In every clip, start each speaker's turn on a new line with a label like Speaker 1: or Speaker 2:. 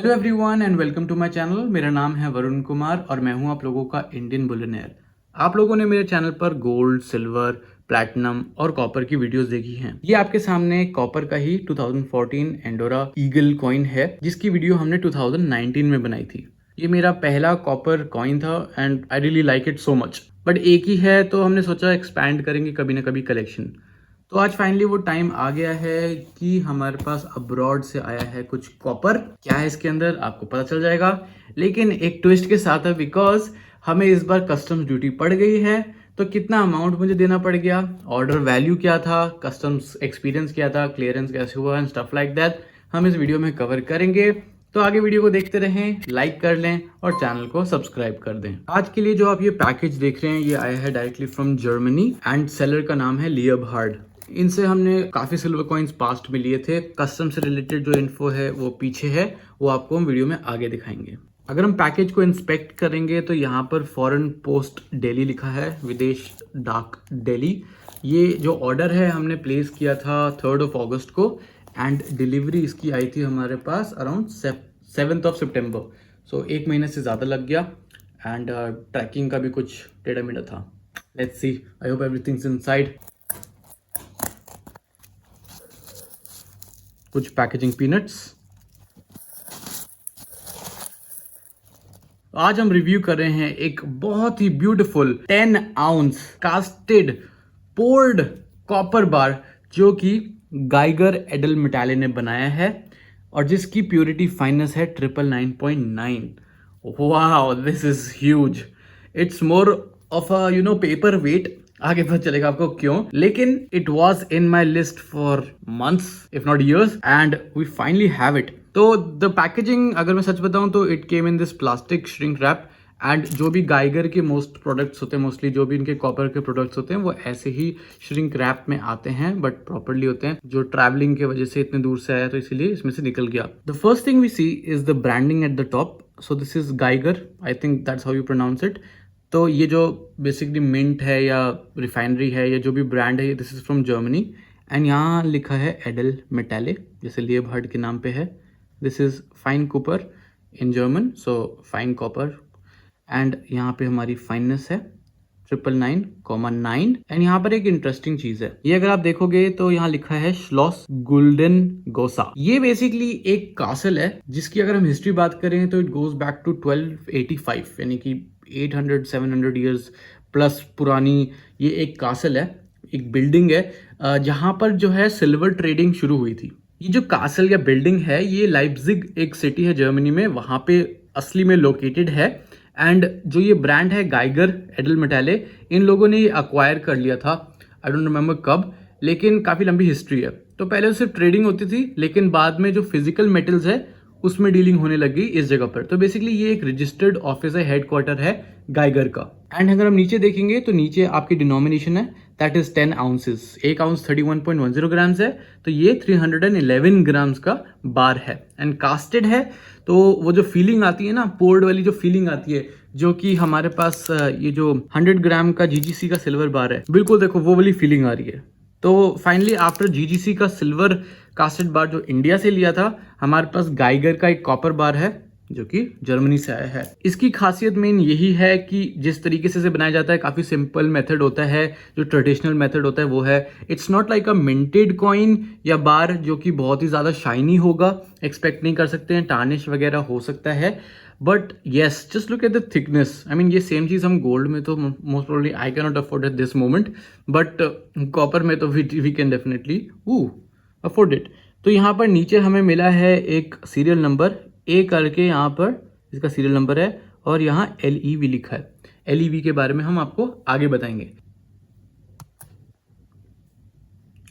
Speaker 1: Hello everyone and welcome to my channel. मेरा नाम है वरुण कुमार और मैं हूं आप लोगों का इंडियन बिलियनेयर। आप लोगों ने मेरे चैनल पर गोल्ड, सिल्वर, प्लैटिनम और कॉपर की वीडियोस देखी हैं। ये आपके सामने कॉपर का ही 2014 एंडोरा ईगल कॉइन है जिसकी वीडियो हमने 2019 में बनाई थी। ये मेरा पहला कॉपर कॉइन था and I really like it so much. But एक ही है तो हमने सोचा एक्सपैंड करेंगे कभी ना कभी कलेक्शन। तो आज फाइनली वो टाइम आ गया है कि हमारे पास अब्रॉड से आया है कुछ कॉपर। क्या है इसके अंदर आपको पता चल जाएगा, लेकिन एक ट्विस्ट के साथ है बिकॉज हमें इस बार कस्टम्स ड्यूटी पड़ गई है। तो कितना अमाउंट मुझे देना पड़ गया, ऑर्डर वैल्यू क्या था, कस्टम्स एक्सपीरियंस क्या था, क्लियरेंस कैसे हुआ एंड स्टफ लाइक दैट हम इस वीडियो में कवर करेंगे। तो आगे वीडियो को देखते रहें, लाइक कर लें और चैनल को सब्सक्राइब कर दें। आज के लिए जो आप ये पैकेज देख रहे हैं ये आया है directly from Germany and seller का नाम है लियोबहार्ड। इनसे हमने काफी सिल्वर कॉइन्स पास्ट में लिए थे। कस्टम से रिलेटेड जो इन्फो है वो पीछे है, वो आपको हम वीडियो में आगे दिखाएंगे। अगर हम पैकेज को इंस्पेक्ट करेंगे तो यहाँ पर फॉरेन पोस्ट दिल्ली लिखा है, विदेश डाक दिल्ली। ये जो ऑर्डर है हमने प्लेस किया था 3 अगस्त को एंड डिलीवरी इसकी आई थी हमारे पास अराउंड 7 सितंबर। सो 1 महीने से ज़्यादा लग गया एंड ट्रैकिंग का भी कुछ टेढ़ा मेढ़ा था। Let's see, I hope everything's inside. कुछ पैकेजिंग पीनट्स। आज हम रिव्यू कर रहे हैं एक बहुत ही beautiful 10 ounce casted poured copper bar जो कि गाइगर एडल मेटाले ने बनाया है और जिसकी प्योरिटी फाइनेंस है 999.9। Wow, this is huge. It's more of a paperweight. आगे पता चलेगा आपको क्यों, लेकिन it was in my list for months if not years and we finally have it. तो द पैकेजिंग अगर मैं सच बताऊं तो it came in this plastic shrink wrap and जो भी गाइगर के मोस्ट प्रोडक्ट्स होते हैं, मोस्टली जो भी इनके कॉपर के प्रोडक्ट्स होते हैं वो ऐसे ही श्रिंक रैप में आते हैं बट प्रॉपरली होते हैं। जो ट्रैवलिंग की वजह से इतने दूर से आया तो इसीलिए इसमें से निकल गया। The first thing we see is the branding at the top. So this is Geiger, I think that's how you pronounce it. तो ये जो बेसिकली मिंट है या रिफाइनरी है या जो भी ब्रांड है, this is from Germany and यहाँ लिखा है एडल मेटाले जैसे लियोबहार्ड के नाम पे है। This is fine copper in German, so fine copper and यहाँ पे हमारी फाइननेस है 999.9 एंड यहाँ पर एक इंटरेस्टिंग चीज है, ये अगर आप देखोगे तो यहाँ लिखा है श्लॉस गुल्डन गोसा। ये बेसिकली एक कासल है जिसकी अगर हम हिस्ट्री बात करें तो इट गोज बैक टू 1285 यानी कि 800-700 ईयर्स प्लस पुरानी ये एक कासल है, एक बिल्डिंग है जहाँ पर जो है सिल्वर ट्रेडिंग शुरू हुई थी। ये जो कासल या बिल्डिंग है ये लाइप्जिग एक सिटी है जर्मनी में, वहाँ पे असली में लोकेटेड है एंड जो ये ब्रांड है गाइगर एडल मेटाले, इन लोगों ने ये अक्वायर कर लिया था। आई डोंट रिमेम्बर कब, लेकिन काफ़ी लंबी हिस्ट्री है। तो पहले तो सिर्फ ट्रेडिंग होती थी लेकिन बाद में जो फिजिकल मेटल्स है उसमें डीलिंग होने लगी इस जगह पर। तो बेसिकली ये एक रजिस्टर्ड ऑफिस है, हेडक्वार्टर है गाइगर का। एंड अगर हम नीचे देखेंगे तो नीचे आपकी डिनोमिनेशन है that is 10 ounces. 1 ounce 31.10 grams है, तो ये 311 ग्राम्स का बार है एंड कास्टेड है। तो वो जो फीलिंग आती है ना, पोर्ड वाली जो फीलिंग आती है, जो कि हमारे पास ये जो 100 ग्राम का जीजीसी का सिल्वर बार है, बिल्कुल देखो वो वाली फीलिंग आ रही है। तो फाइनली आफ्टर जीजीसी का सिल्वर कास्टेड बार जो इंडिया से लिया था, हमारे पास गाइगर का एक कॉपर बार है जो कि जर्मनी से आया है। इसकी खासियत मेन यही है कि जिस तरीके से इसे बनाया जाता है काफी सिंपल मेथड होता है, जो ट्रेडिशनल मेथड होता है वो है, it's not like a minted coin या बार जो कि बहुत ही ज्यादा शाइनी होगा, एक्सपेक्ट नहीं कर सकते हैं, टार्निश वगैरह हो सकता है। But yes, just look at the thickness. I mean ये सेम चीज हम गोल्ड में तो most probably I can not afford at this moment, but copper में तो we can definitely afford it. तो यहाँ पर नीचे हमें मिला है एक सीरियल नंबर ए करके, यहाँ पर इसका सीरियल नंबर है और यहाँ LEV लिखा है। LEV के बारे में हम आपको आगे बताएंगे।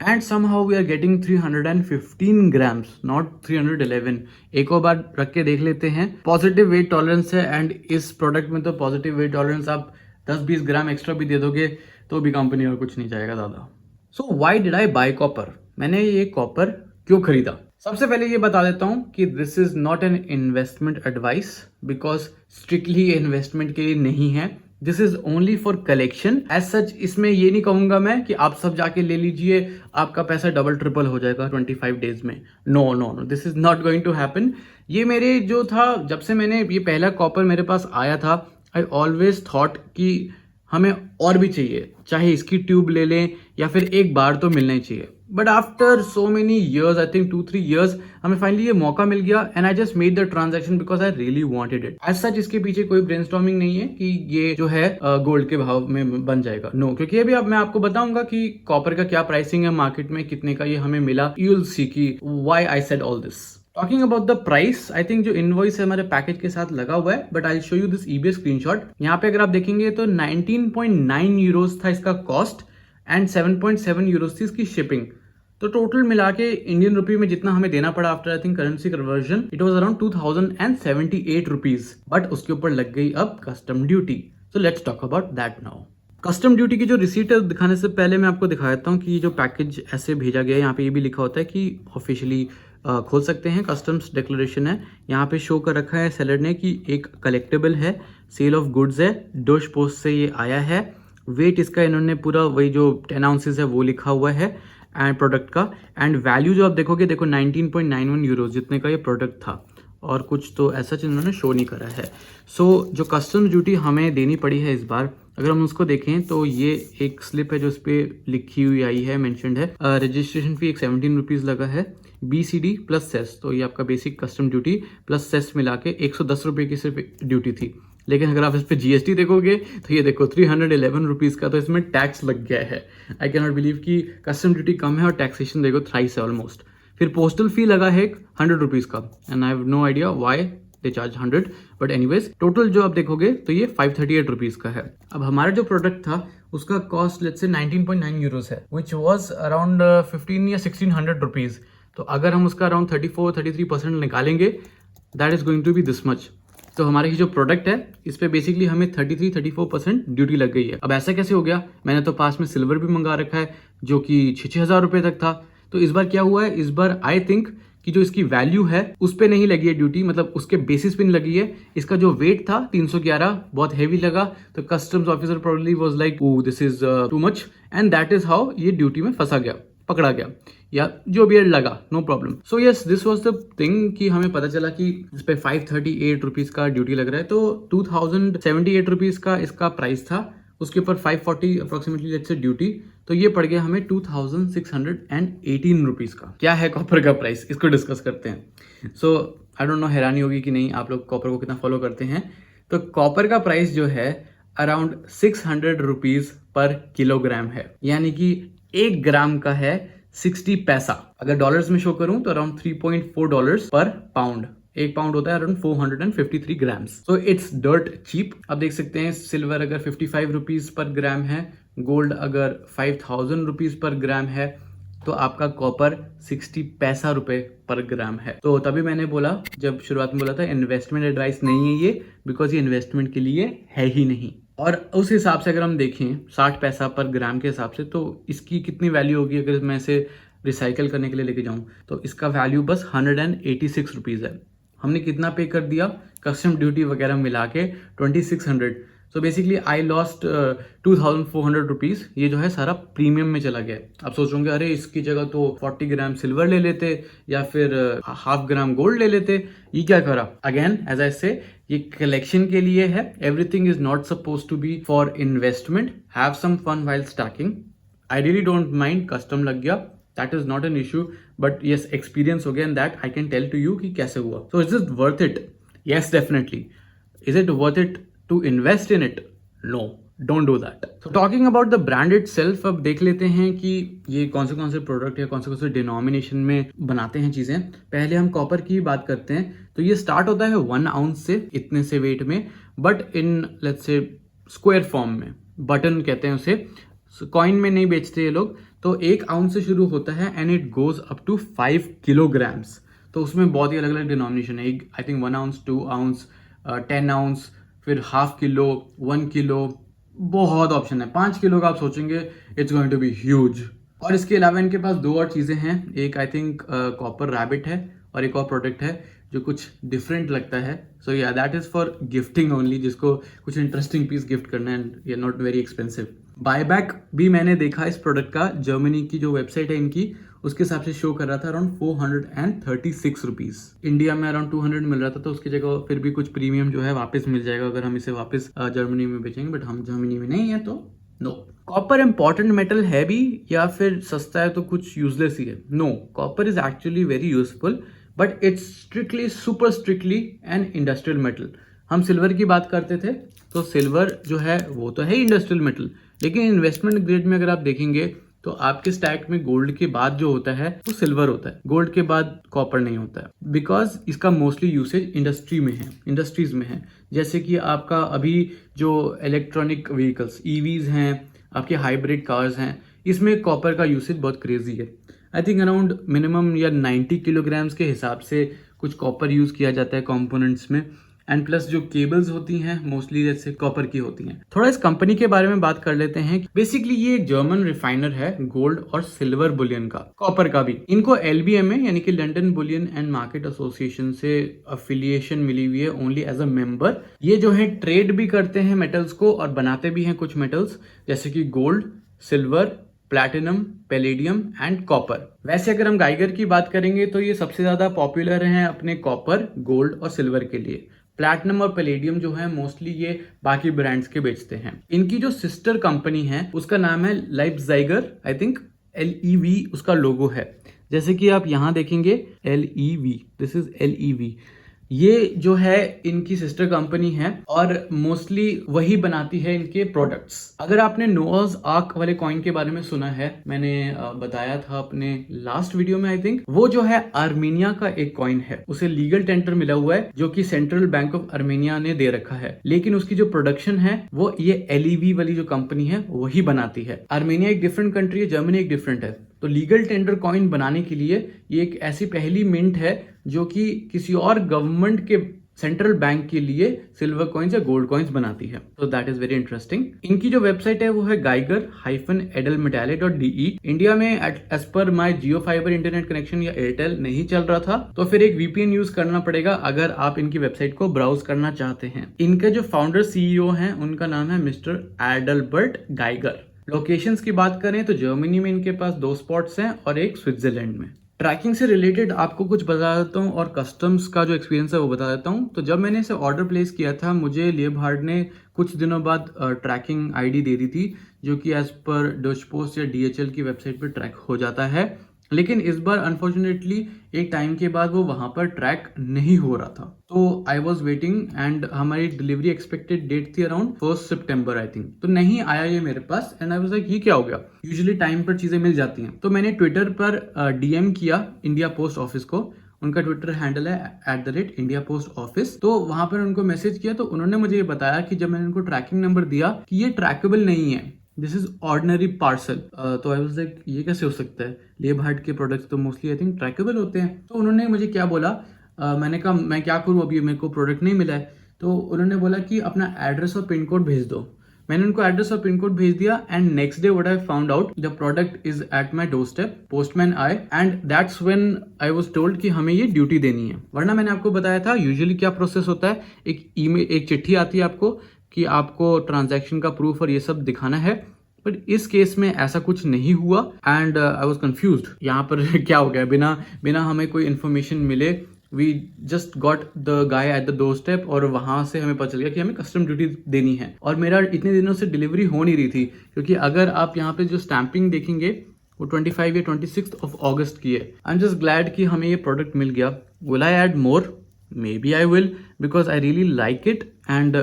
Speaker 1: And somehow we are getting 315 grams, not 311। एक और बार रख के देख लेते हैं। पॉजिटिव वेट टॉलरेंस है एंड इस प्रोडक्ट में तो पॉजिटिव वेट टॉलरेंस आप 10-20 ग्राम एक्स्ट्रा भी दे दोगे तो भी कंपनी और कुछ नहीं जाएगा ज्यादा। So why did I bye copper? मैंने ये कॉपर क्यों खरीदा? सबसे पहले ये बता देता हूं कि this is not an investment advice because strictly investment के लिए नहीं है। This is only for collection. As such इसमें ये नहीं कहूंगा मैं कि आप सब जाके ले लीजिए, आपका पैसा डबल ट्रिपल हो जाएगा 25 डेज में। No no no, this is not going to happen. ये मेरे जो था, जब से मैंने ये पहला कॉपर मेरे पास आया था, आई ऑलवेज थॉट कि हमें और भी चाहिए, चाहे इसकी ट्यूब ले लें या फिर एक बार तो मिलना ही चाहिए। But after so many years, I think 2-3 years, हमें फाइनली ये मौका मिल गया and I just made the transaction because I really wanted it. As such इसके पीछे कोई ब्रेनस्टॉर्मिंग नहीं है कि ये जो है गोल्ड के भाव में बन जाएगा। नो, क्योंकि अभी अब मैं आपको बताऊंगा कि कॉपर का क्या प्राइसिंग है मार्केट में, कितने का ये हमें मिला। यू विल सी कि why I said all this. Talking about the price, I think जो इनवॉइस है हमारे पैकेज के साथ लगा हुआ है, but I show you this eBay screenshot. यहाँ पे अगर आप देखेंगे तो 19.9 यूरोज था इसका कॉस्ट एंड 7.7 यूरोज थी इसकी शिपिंग। तो टोटल मिला के इंडियन रुपी में जितना हमें देना पड़ा after I think currency conversion, it was around 2078 rupees. But उसके ऊपर लग गई अब custom duty. So let's talk about that now. Custom duty की जो रिसीट है दिखाने से पहले मैं आपको दिखा देता हूँ कि जो पैकेज ऐसे भेजा गया है, यहाँ पे ये भी लिखा होता है कि ऑफिशियली खोल सकते हैं, कस्टम्स डिक्लेरेशन है। यहाँ पे शो कर रखा है सेलर ने कि एक कलेक्टेबल है, सेल ऑफ गुड्स है, डोश पोस्ट से ये आया है। वेट इसका इन्होंने पूरा वही जो 10 आउंसेस है वो लिखा हुआ है एंड प्रोडक्ट का। एंड वैल्यू जो आप देखोगे, देखो 19.91 यूरो जितने का ये प्रोडक्ट था, और कुछ तो ऐसा इन्होंने शो नहीं करा है। सो जो कस्टम ड्यूटी हमें देनी पड़ी है इस बार, अगर हम उसको देखें तो ये एक स्लिप है जो इस पर लिखी हुई आई है, मेंशन्ड है। रजिस्ट्रेशन फी एक 17 रुपीज़ लगा है, BCD प्लस सेस, तो ये आपका basic custom duty plus cess मिला के 110 रुपये की सिर्फ ड्यूटी थी। लेकिन अगर आप इस पे GST देखोगे तो ये देखो 311 रुपीज़ का तो इसमें टैक्स लग गया है। आई कैन नॉट बिलीव कि कस्टम ड्यूटी कम है और टैक्सेशन देखो थ्राइस है ऑलमोस्ट। फिर पोस्टल फी लगा है 100 रुपीज़ का, and I have no idea why they charge 100, but anyways total जो आप देखोगे तो ये 538 रुपीज़ का है। अब हमारा जो प्रोडक्ट था उसका कॉस्ट लेट्स से 19.9 यूरोस है, विच वॉज अराउंड 15 या 1600 रुपीज़। तो अगर हम उसका अराउंड 34-33% निकालेंगे, that is going to be this much. तो हमारे ही जो प्रोडक्ट है इस पे बेसिकली हमें 33-34% ड्यूटी लग गई है। अब ऐसा कैसे हो गया? मैंने तो पास में सिल्वर भी मंगा रखा है जो कि 6,000 रुपये तक था। तो इस बार क्या हुआ है, इस बार आई थिंक कि जो इसकी वैल्यू है उस पे नहीं लगी है ड्यूटी, मतलब उसके बेसिस पे नहीं लगी है। इसका जो वेट था 311 बहुत हैवी लगा, तो customs officer probably was like oh this is too much, and that is how ये ड्यूटी में फंसा गया, पकड़ा गया, या जो भी लगा, no problem. So yes, this was the thing कि हमें पता चला कि इस पे 538 रुपीज का ड्यूटी लग रहा है। तो 2078 रुपीज का इसका प्राइस था, उसके ऊपर 540 अप्रोक्सीमेटली लेट्स से ड्यूटी, तो ये पड़ गया हमें 2618 रुपीज का। क्या है कॉपर का प्राइस, इसको डिस्कस करते हैं। सो आई डोंट नो हैरानी होगी कि नहीं, आप लोग कॉपर को कितना फॉलो करते हैं। तो कॉपर का प्राइस जो है अराउंड 600 रुपीज पर किलोग्राम है, यानी कि 1 ग्राम का है 60 पैसा। अगर डॉलर्स में शो करूं तो अराउंड $3.4 पर पाउंड। 1 पाउंड होता है around 453 grams. So it's dirt cheap. अब देख सकते हैं सिल्वर अगर 55 रुपीज पर ग्राम है, गोल्ड अगर 5000 रुपीज पर ग्राम है, तो आपका कॉपर 60 पैसा रुपए पर ग्राम है। तो तभी मैंने बोला, जब शुरुआत में बोला था इन्वेस्टमेंट एडवाइस नहीं है ये, बिकॉज ये इन्वेस्टमेंट के लिए है ही नहीं। और उस हिसाब से अगर हम देखें 60 पैसा पर ग्राम के हिसाब से, तो इसकी कितनी वैल्यू होगी अगर मैं इसे रिसाइकल करने के लिए लेके जाऊं, तो इसका वैल्यू बस 186 रुपीज़ है। हमने कितना पे कर दिया कस्टम ड्यूटी वगैरह मिला के 2600। So basically I lost 2400 rupees. ये जो है सारा प्रीमियम में चला गया। आप सोच रहे अरे इसकी जगह तो 40 ग्राम सिल्वर ले लेते या फिर हाफ ग्राम गोल्ड ले लेते, ये क्या करा? अगेन एज आई से, ये कलेक्शन के लिए है। Everything is not suppose to be for investment. Have some fun while stacking. I really don't mind custom लग गया, that is not an issue, but yes experience हो गया and that I can tell to you कि कैसे हुआ। So is it worth it? Yes definitely. Is it worth it to invest in it? No, don't do that. So talking about the brand itself, अब देख लेते हैं कि ये कौन से प्रोडक्ट या कौन से डिनोमिनेशन में बनाते हैं चीजें। पहले हम कॉपर की बात करते हैं, तो ये स्टार्ट होता है 1 आउंस से, इतने से वेट में, but in let's say square form में, बटन कहते हैं उसे, कॉइन में नहीं बेचते ये लोग। तो 1 आउंस से शुरू होता है and it goes up to 5 kilograms. तो उसमें बहुत ही अलग अलग डिनोमिनेशन है। I think 1 ounce, 2 ounce, 10 ounce, फिर हाफ किलो, 1 किलो, बहुत ऑप्शन है। 5 किलो का आप सोचेंगे it's going to be huge. और इसके अलावा इनके पास 2 और चीज़ें हैं। एक आई थिंक कॉपर रैबिट है और एक और प्रोडक्ट है जो कुछ डिफरेंट लगता है. सो या that is for gifting only, जिसको कुछ इंटरेस्टिंग पीस गिफ्ट करना है एंड ये नॉट वेरी एक्सपेंसिव. बायबैक भी मैंने देखा इस प्रोडक्ट का. जर्मनी की जो वेबसाइट है इनकी, उसके हिसाब से शो कर रहा था अराउंड 436 रुपीज. इंडिया में अराउंड 200 मिल रहा था, तो उसकी जगह फिर भी कुछ प्रीमियम जो है वापस मिल जाएगा अगर हम इसे वापस जर्मनी में बेचेंगे. बट हम जर्मनी में नहीं है तो नो. कॉपर इंपॉर्टेंट मेटल है भी या फिर सस्ता है तो कुछ यूजलेस ही है? No, copper is actually very useful but it's strictly super strictly an industrial metal. हम सिल्वर की बात करते थे तो सिल्वर जो है वो तो है इंडस्ट्रियल मेटल, लेकिन इन्वेस्टमेंट ग्रेड में अगर आप देखेंगे तो आपके स्टैक में गोल्ड के बाद जो होता है वो सिल्वर होता है, गोल्ड के बाद कॉपर नहीं होता है. बिकॉज इसका मोस्टली यूसेज इंडस्ट्रीज में है. जैसे कि आपका अभी जो इलेक्ट्रॉनिक व्हीकल्स ईवीज हैं, आपके हाइब्रिड कार्स हैं, इसमें कॉपर का यूसेज बहुत क्रेजी है. आई थिंक अराउंड मिनिमम या 90 किलोग्राम्स के हिसाब से कुछ कॉपर यूज किया जाता है कंपोनेंट्स में. एंड प्लस जो केबल्स होती हैं मोस्टली जैसे कॉपर की होती हैं. थोड़ा इस कंपनी के बारे में बात कर लेते हैं. बेसिकली ये एक जर्मन रिफाइनर है गोल्ड और सिल्वर बुलियन का, कॉपर का भी. इनको LBMA यानी कि London Boolean and market association से अफिलिएशन मिली हुई है ओनली एज अ मेंबर. ये जो है ट्रेड भी करते हैं मेटल्स को और बनाते भी हैं कुछ मेटल्स जैसे कि gold, silver, platinum, palladium and copper. वैसे अगर हम गाइगर की बात करेंगे तो ये सबसे ज्यादा पॉपुलर हैं अपने कॉपर, गोल्ड और सिल्वर के लिए. प्लैटिनम और पैलेडियम जो है मोस्टली ये बाकी ब्रांड्स के बेचते हैं. इनकी जो सिस्टर कंपनी है उसका नाम है लाइप्ज़ाइगर. आई थिंक LEV उसका लोगो है. जैसे कि आप यहाँ देखेंगे LEV, दिस इज LEV. ये जो है इनकी सिस्टर कंपनी है और मोस्टली वही बनाती है इनके प्रोडक्ट्स. अगर आपने नोआज आर्क वाले कॉइन के बारे में सुना है, मैंने बताया था अपने लास्ट वीडियो में. आई थिंक वो जो है आर्मेनिया का एक कॉइन है. उसे लीगल टेंडर मिला हुआ है जो कि सेंट्रल बैंक ऑफ आर्मेनिया ने दे रखा है, लेकिन उसकी जो प्रोडक्शन है वो ये LEV वाली जो कंपनी है वही बनाती है. आर्मेनिया एक डिफरेंट कंट्री है, जर्मनी एक डिफरेंट है. तो लीगल टेंडर कॉइन बनाने के लिए ये एक ऐसी पहली मिंट है जो कि किसी और गवर्नमेंट के सेंट्रल बैंक के लिए सिल्वर कॉइन्स या गोल्ड कॉइन्स बनाती है. तो दैट इज वेरी इंटरेस्टिंग. इनकी जो वेबसाइट है वो है geiger-edelmetallic.de. इंडिया में एज पर माई जियो फाइबर इंटरनेट कनेक्शन या एयरटेल नहीं चल रहा था, तो फिर एक VPN यूज करना पड़ेगा अगर आप इनकी वेबसाइट को ब्राउज करना चाहते हैं. इनके जो फाउंडर CEO हैं उनका नाम है मिस्टर एडलबर्ट गाइगर. लोकेशंस की बात करें तो जर्मनी में इनके पास 2 स्पॉट्स हैं और एक स्विट्जरलैंड में. ट्रैकिंग से रिलेटेड आपको कुछ बता देता हूँ और कस्टम्स का जो एक्सपीरियंस है वो बता देता हूँ. तो जब मैंने इसे ऑर्डर प्लेस किया था मुझे लियोहार्ड ने कुछ दिनों बाद ट्रैकिंग ID दे दी थी जो कि एज पर डच पोस्ट या DHL की वेबसाइट पर ट्रैक हो जाता है. लेकिन इस बार अनफॉर्चुनेटली एक टाइम के बाद वो वहां पर ट्रैक नहीं हो रहा था. तो आई वॉज वेटिंग एंड हमारी डिलीवरी एक्सपेक्टेड डेट थी अराउंड 1 सितंबर आई थिंक. तो नहीं आया ये मेरे पास एंड आई वाज लाइक ये क्या हो गया. यूजुअली टाइम पर चीजें मिल जाती हैं. तो मैंने ट्विटर पर DM किया इंडिया पोस्ट ऑफिस को. उनका ट्विटर हैंडल है @India Post Office. तो वहां पर उनको मैसेज किया तो उन्होंने मुझे ये बताया कि जब मैंने उनको ट्रैकिंग नंबर दिया कि ये ट्रैकेबल नहीं है, दिस इज ऑर्डिनरी पार्सल. तो आई वाज लाइक ये कैसे हो सकता है, लियोहार्ड के प्रोडक्ट्स तो मोस्टली आई थिंक ट्रैकेबल होते हैं. तो उन्होंने मुझे क्या बोला, मैंने कहा मैं क्या करूँ, अभी मेरे को प्रोडक्ट नहीं मिला है. तो उन्होंने बोला कि अपना एड्रेस और पिन कोड भेज दो. मैंने उनको एड्रेस और पिन कोड भेज दिया and next day what I found out the product is at my doorstep. Postman आए and that's when I was told कि हमें ये ड्यूटी देनी है. वरना मैंने आपको बताया था यूजुअली क्या प्रोसेस होता है, एक चिट्ठी आती है आपको कि आपको ट्रांजैक्शन का प्रूफ और ये सब दिखाना है. बट इस केस में ऐसा कुछ नहीं हुआ एंड आई वाज कंफ्यूज्ड. यहाँ पर क्या हो गया, बिना हमें कोई इन्फॉर्मेशन मिले we just got the guy at the door step और वहां से हमें पता चल गया कि हमें कस्टम ड्यूटी देनी है. और मेरा इतने दिनों से डिलीवरी हो नहीं रही थी क्योंकि अगर आप यहाँ पे जो स्टैंपिंग देखेंगे वो 25 या 26 अगस्त की है. आई एम जस्ट ग्लैड कि हमें ये प्रोडक्ट मिल गया. Will I add more? Maybe I will because I really like it and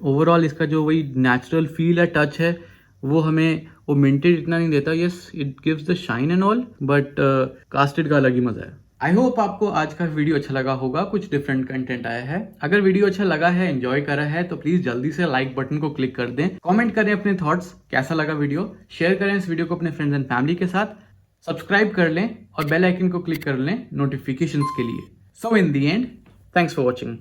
Speaker 1: overall इसका जो वही नेचुरल फील है, टच है, वो हमें वो मिंटेड इतना नहीं देता. Yes it gives the shine and all but casted का अलग ही मजा है. आई होप आपको आज का वीडियो अच्छा लगा होगा, कुछ डिफरेंट कंटेंट आया है. अगर वीडियो अच्छा लगा है, एंजॉय करा है तो प्लीज जल्दी से लाइक बटन को क्लिक कर दें. कमेंट करें अपने थॉट्स, कैसा लगा वीडियो. शेयर करें इस वीडियो को अपने फ्रेंड्स एंड फैमिली के साथ. सब्सक्राइब कर लें और बेल आइकन को क्लिक कर लें नोटिफिकेशंस के लिए. So in the end, thanks for watching.